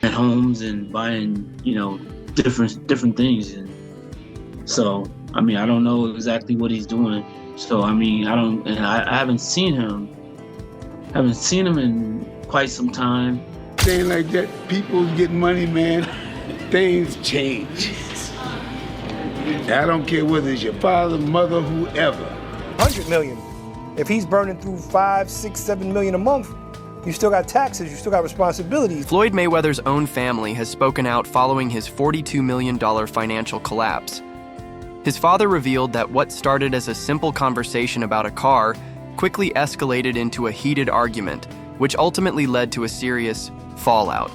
homes and buying, different things. And so, I mean, I don't know exactly what he's doing. So, I mean, I haven't seen him in quite some time. Saying like that, people get money, man, things change. I don't care whether it's your father, mother, whoever. 100 million. If he's burning through 5, 6, 7 million a month, you still got taxes, you still got responsibilities. Floyd Mayweather's own family has spoken out following his $42 million financial collapse. His father revealed that what started as a simple conversation about a car quickly escalated into a heated argument, which ultimately led to a serious fallout.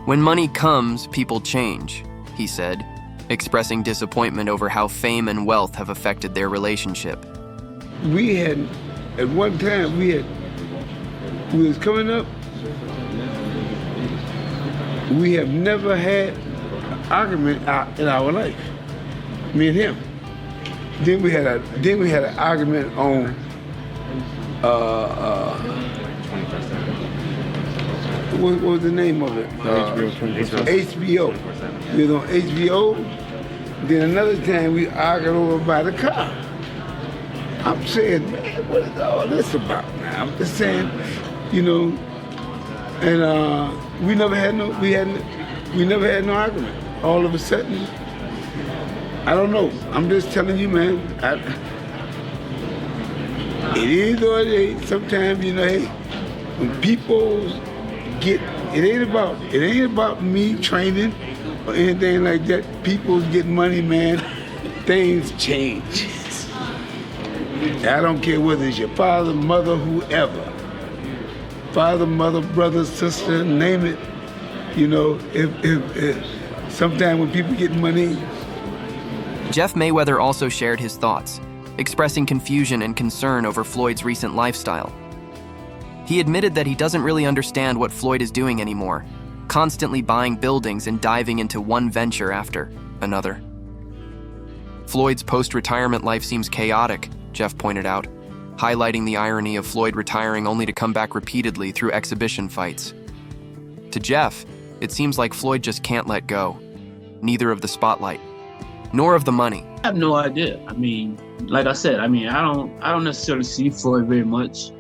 "When money comes, people change," he said, expressing disappointment over how fame and wealth have affected their relationship. We had, at one time, we was coming up, we have never had an argument in our life, me and him. Then we had an argument on what was the name of it? HBO. We was on HBO. Then another time we argued over by the car. I'm saying, man, what is all this about now? I'm just saying, and we never had no argument. All of a sudden, I don't know. I'm just telling you, man. It is or it ain't. Sometimes, hey, when people get, it ain't about me training or anything like that. People get money, man. Things change. I don't care whether it's your father, mother, whoever. Father, mother, brother, sister, name it. If sometimes when people get money. Jeff Mayweather also shared his thoughts, expressing confusion and concern over Floyd's recent lifestyle. He admitted that he doesn't really understand what Floyd is doing anymore, constantly buying buildings and diving into one venture after another. Floyd's post-retirement life seems chaotic, Jeff pointed out, highlighting the irony of Floyd retiring only to come back repeatedly through exhibition fights. To Jeff, it seems like Floyd just can't let go, neither of the spotlight, nor of the money. I have no idea. I mean, like I said, I don't necessarily see Floyd very much,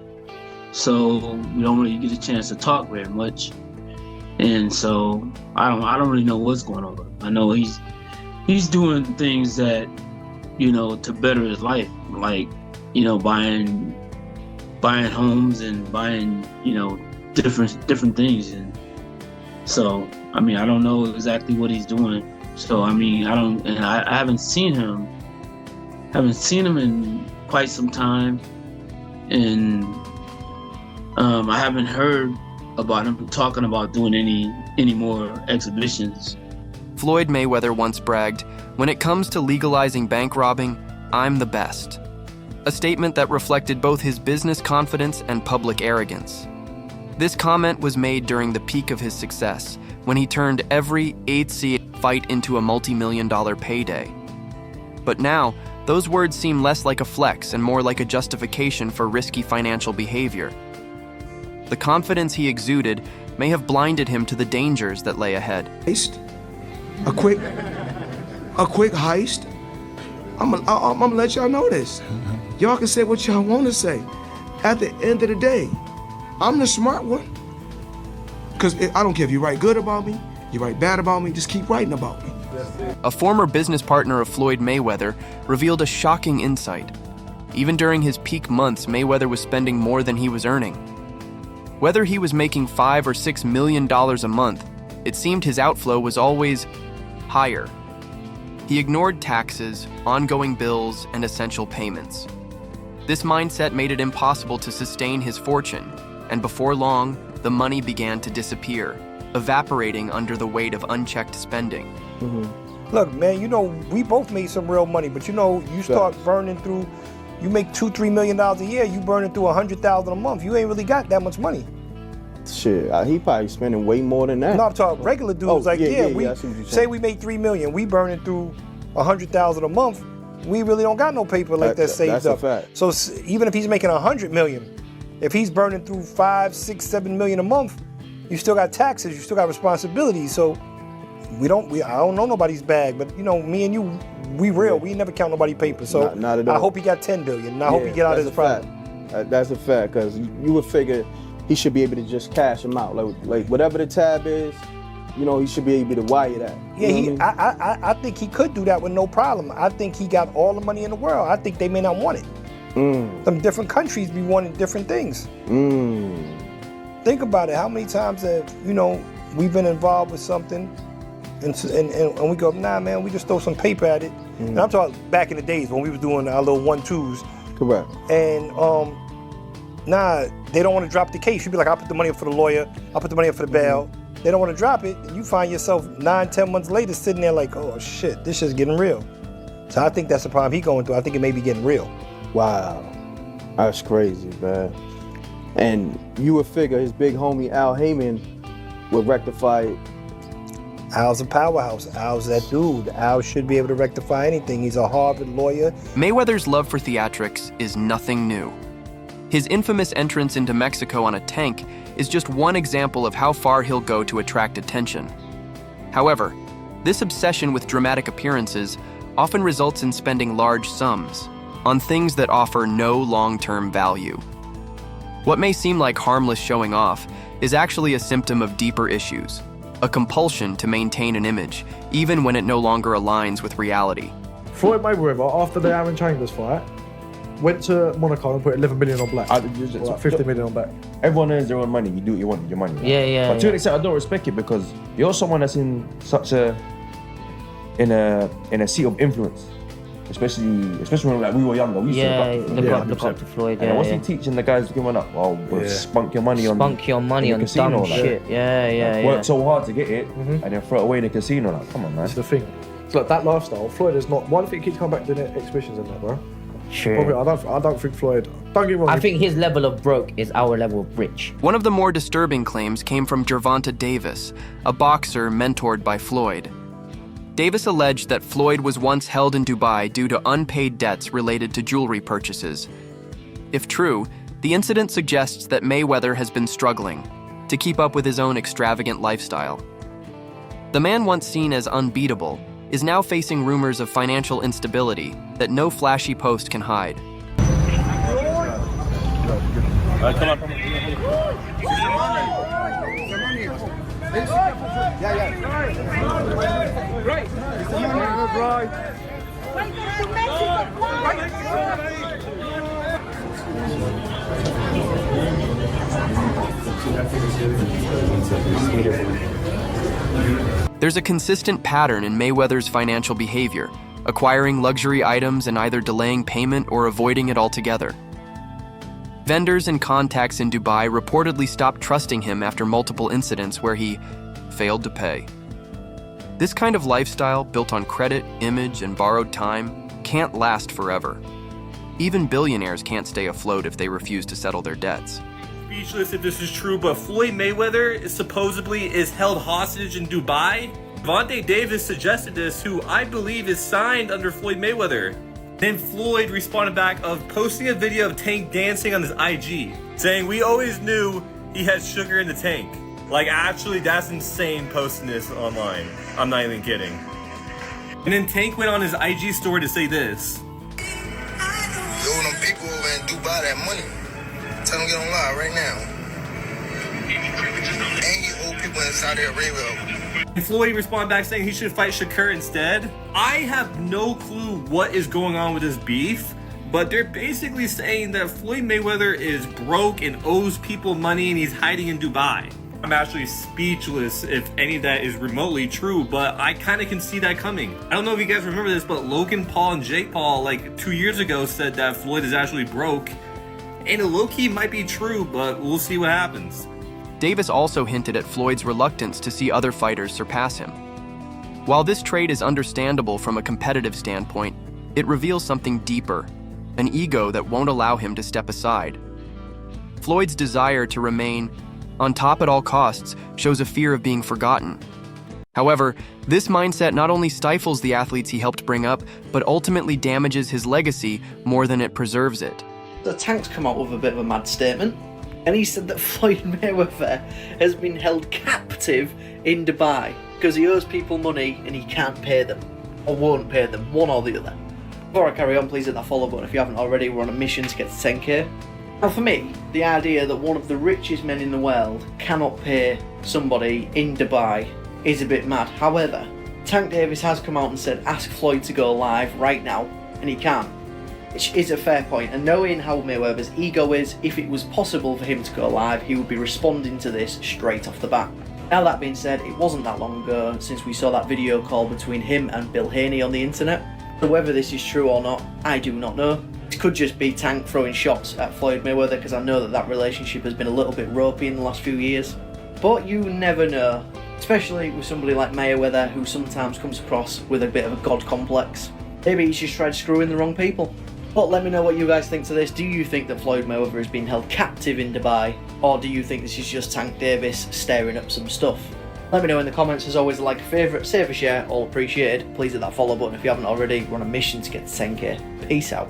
so we don't really get a chance to talk very much, and so I don't really know what's going on. I know he's doing things that, to better his life, like, buying homes and buying, different things, and so I mean, I don't know exactly what he's doing. So I mean, I haven't seen him in quite some time, and I haven't heard about him talking about doing any more exhibitions. Floyd Mayweather once bragged, "When it comes to legalizing bank robbing, I'm the best." A statement that reflected both his business confidence and public arrogance. This comment was made during the peak of his success, when he turned every 8C fight into a multi-million-dollar payday. But now, those words seem less like a flex and more like a justification for risky financial behavior. The confidence he exuded may have blinded him to the dangers that lay ahead. A quick heist. I'm gonna let y'all know this. Y'all can say what y'all want to say. At the end of the day, I'm the smart one. Because I don't care if you write good about me, you write bad about me, just keep writing about me. A former business partner of Floyd Mayweather revealed a shocking insight. Even during his peak months, Mayweather was spending more than he was earning. Whether he was making $5 or $6 million a month, it seemed his outflow was always higher. He ignored taxes, ongoing bills, and essential payments. This mindset made it impossible to sustain his fortune, and before long, the money began to disappear, evaporating under the weight of unchecked spending. Mm-hmm. Look, man, we both made some real money, but you start burning through, you make $2-3 million a year, you burning through $100,000 a month. You ain't really got that much money. Shit, he probably spending way more than that. No, I'm talking regular dudes. I we see what you're say saying. we make $3 million, we burning through $100,000 a month. We really don't got no paper like that saved that's up. A fact. So even if he's making $100 million, if he's burning through 5, 6, 7 million a month, you still got taxes, you still got responsibilities. So I don't know nobody's bag, but you know, me and you, we real. We never count nobody's paper. So not at all. I hope he got 10 billion, and I hope he get out of his problem. That's a fact, because you would figure he should be able to just cash him out, like whatever the tab is. You know, he should be able to wire that. I think he could do that with no problem. I think he got all the money in the world. I think they may not want it. Some different countries be wanting different things. Think about it. How many times have, you know, we've been involved with something and we go, nah, man, we just throw some paper at it. And I'm talking back in the days when we was doing our little 1-2s. Correct. And nah, they don't want to drop the case. You be like, I'll put the money up for the lawyer. I'll put the money up for the bail. They don't want to drop it. And you find yourself 9-10 months later sitting there like, oh shit, this shit's getting real. So I think that's the problem he going through. I think it may be getting real. Wow, that's crazy, man. And you would figure his big homie Al Heyman would rectify it. Al's a powerhouse. Al's that dude. Al should be able to rectify anything. He's a Harvard lawyer. Mayweather's love for theatrics is nothing new. His infamous entrance into Mexico on a tank is just one example of how far he'll go to attract attention. However, this obsession with dramatic appearances often results in spending large sums on things that offer no long-term value. What may seem like harmless showing off is actually a symptom of deeper issues, a compulsion to maintain an image, even when it no longer aligns with reality. Floyd Mayweather, after the Aaron Chambers fight, went to Monaco and put 11 million on black. 50 million on black. Everyone earns their own money. You do what you want with your money. Right? Yeah. But to an extent, I don't respect it because you're someone that's in such a seat of influence. Especially when like we were younger, we used to look up to Floyd. And what's he teaching the guys giving up? Well, spunk your money on casino, dumb shit. Work so hard to get it, and then throw it away in the casino. Like, come on, man. That's the thing. It's like that lifestyle. Floyd is not. One thing he keeps coming back doing exhibitions and that, bro. Sure. Probably, I don't think Floyd. Don't get me wrong. I think his level of broke is our level of rich. One of the more disturbing claims came from Gervonta Davis, a boxer mentored by Floyd. Davis alleged that Floyd was once held in Dubai due to unpaid debts related to jewelry purchases. If true, the incident suggests that Mayweather has been struggling to keep up with his own extravagant lifestyle. The man once seen as unbeatable is now facing rumors of financial instability that no flashy post can hide. Come on. There's a consistent pattern in Mayweather's financial behavior, acquiring luxury items and either delaying payment or avoiding it altogether. Vendors and contacts in Dubai reportedly stopped trusting him after multiple incidents where he failed to pay. This kind of lifestyle, built on credit, image, and borrowed time, can't last forever. Even billionaires can't stay afloat if they refuse to settle their debts. Speechless if this is true, but Floyd Mayweather supposedly is held hostage in Dubai. Gervonta Davis suggested this, who I believe is signed under Floyd Mayweather. Then Floyd responded back of posting a video of Tank dancing on his IG, saying, "We always knew he had sugar in the tank." Like, actually, that's insane posting this online. I'm not even kidding. And then Tank went on his IG story to say this. You owe them people over in Dubai that money. Tell them to get on live right now. And you owe people in Saudi Arabia. And Floyd responded back saying he should fight Shakur instead. I have no clue what is going on with this beef, but they're basically saying that Floyd Mayweather is broke and owes people money and he's hiding in Dubai. I'm actually speechless if any of that is remotely true, but I kind of can see that coming. I don't know if you guys remember this, but Logan Paul and Jake Paul like 2 years ago said that Floyd is actually broke. And low-key might be true, but we'll see what happens. Davis also hinted at Floyd's reluctance to see other fighters surpass him. While this trait is understandable from a competitive standpoint, it reveals something deeper, an ego that won't allow him to step aside. Floyd's desire to remain on top at all costs shows a fear of being forgotten. However, this mindset not only stifles the athletes he helped bring up, but ultimately damages his legacy more than it preserves it. The Tank's come out with a bit of a mad statement. And he said that Floyd Mayweather has been held captive in Dubai because he owes people money and he can't pay them, or won't pay them, one or the other. Before I carry on, please hit that follow button if you haven't already. We're on a mission to get to 10k. Now for me, the idea that one of the richest men in the world cannot pay somebody in Dubai is a bit mad. However, Tank Davis has come out and said ask Floyd to go live right now, and he can't, which is a fair point. And knowing how Mayweather's ego is, if it was possible for him to go live, he would be responding to this straight off the bat. Now that being said, it wasn't that long ago since we saw that video call between him and Bill Haney on the internet. So whether this is true or not, I do not know. It could just be Tank throwing shots at Floyd Mayweather, because I know that that relationship has been a little bit ropey in the last few years. But you never know, especially with somebody like Mayweather, who sometimes comes across with a bit of a god complex. Maybe he's just tried screwing the wrong people. But let me know what you guys think to this. Do you think that Floyd Mayweather is being held captive in Dubai, or do you think this is just Tank Davis stirring up some stuff? Let me know in the comments. As always, like a favourite, save a share, all appreciated. Please hit that follow button if you haven't already. We're on a mission to get to 10k. Peace out.